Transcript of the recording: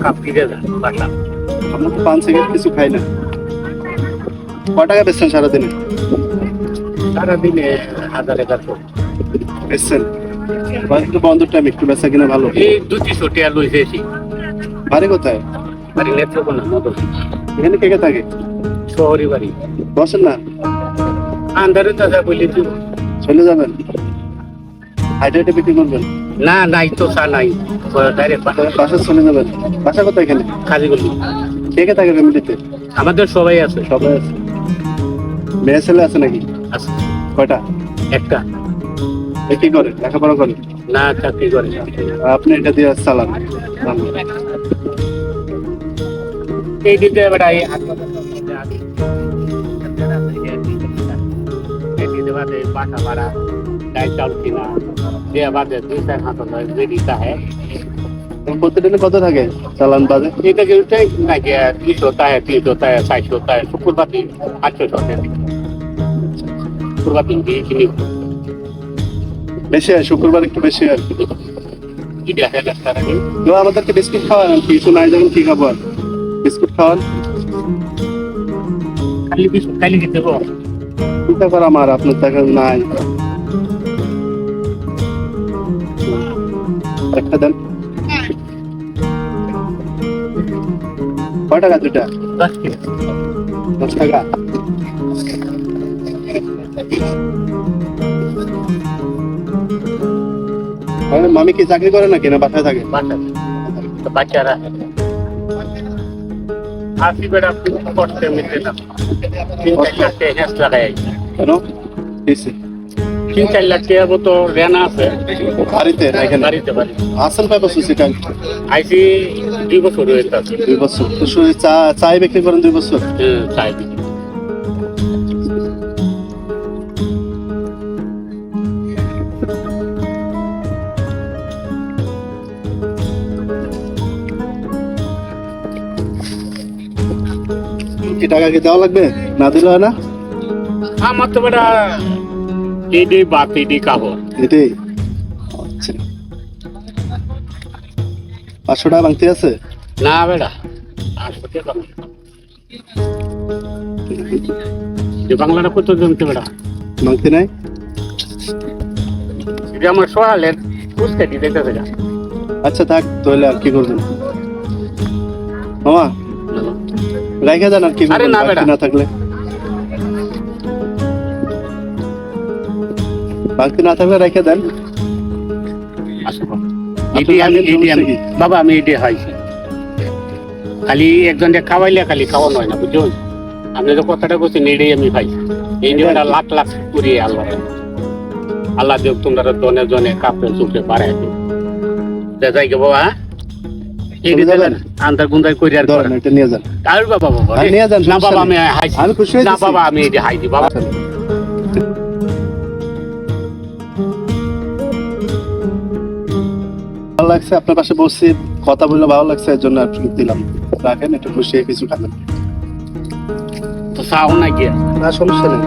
Cup ফিরে যান বাসা। আমরা তো পান সিগারেট কিছু খাই না। কয় টাকা বেচছেন সারাদিনে? সারাদিনে 1000-1100 বেচছেন? একটু বন্ধুর টাইম একটু বেচা কিনা ভালো। এই 200 টাকা লইছি। বাড়ি কোথায়? বাড়ি নেত্রকোনা মদন। এখানে কে কে থাকে? শহরি বাড়ি। বসেন না, আন্দারে দাদা বলি তুই। চলে যাবেন? হাইটে হাইটে বিক্রি করবেন? না নাই তো চা নাই, ডাইরেক্ট বাসা চলে যাবেন? বাসা কোথায় এখানে? কাজীগলি। কে কে থাকে ফ্যামিলিতে? আমাদের সবাই আছে। সবাই আছে। মেয়ে ছেলে আছে নাকি? আছে কয়টা? একটা। এ কি করে? লেখাপড়া করে? না চাকরি করে। আপনি এটা দিয়ে চালান। এই দিতে এবার বাসা ভাড়া ডাল চাউল কিনা দিয়ে বাদে 2-4 দিতে হয়। প্রতিদিনে কত থাকে চালান বাজে? এটা কি নাকি 300 টাকা 400 টাকা শুক্রবার দিন 800 টাকা শুক্রবার দিন দিয়ে কিনি। বেশি হয় শুক্রবার, একটু বেশি হয়। এটা হেলার টাকা তো আমাদেরকে বিস্কুট খাওয়ান, কিছু নাই যখন কি খাবো আর? বিস্কুট খাওয়ান। খালি বিস্কুট খালি দিতে দেবো। চিন্তা করা আমার, আপনার টাকা নাই। একটা দেন। কয় টাকা দুটা? 10 টাকা। 10 টাকা। মামি কি চাকরি করে নাকি না বাসায় থাকে? বাচ্চারা আসি বেড়া করতে মিলতে না 3-4 লাখ টাকা হেস লাগাই। কেন? 3-4 লাখ টাকা মতো রেনা আছে বাড়িতে না এখানে? বাড়িতে বাড়ি আসেন কয় বছর সেটা? আইসি 2 বছর হয়েছে। 2 বছর। তো শুধু চাই বিক্রি করেন 2 বছর? চাই কি টাকা কি দেওয়া লাগবে? না দিলে হয় না? আমার তো বেটা এডি বাত এডি কাপড় এটাই। আচ্ছা, 500 টাকা বাংতি আছে? না বেটা 800 টাকা যে বাংলাটা কত জমতে বেটা বাংতি নাই? এটা আমার সহালের পুস্তে দিতে দেবে। আচ্ছা থাক, তাহলে আর কি করবেন মামা? রাইখা যান আর কি আরে করবেন না বেটা। বাকি না থাকলে? বাকি না থাকলে রাইখা দেন। বাবা আমি এটি হাইছি খালি একজনকে খাওয়াইলে খালি খাওয়ানো হয় না বুঝছো। আপনি যে কথাটা বলছেন এটাই আমি পাইছি। এই নিয়ে লাখ লাখ করিয়ে আল্লাহ আল্লাহ দেব তোমরা জনে জনে কাপড় চুপড়ে বাড়াই যাই গে বাবা। চলে যাবেন? আন্দার গুন্দার করে আর ধরেন এটা নিয়ে যান। আর বাবা বাবা আর নিয়ে যান, না বাবা আমি সমস্যা নেই। হাইছি। আমি খুশি হয়ে না গেছি। বাবা আমি এটি হাইছি বাবা। ভালো লাগছে আপনার পাশে বসছি, কথা বললে ভালো লাগছে, এর জন্য আর দিলাম। রাখেন, একটু খুশি হয়ে কিছু খাবেন। তো চাও না গিয়া না সমস্যা নেই।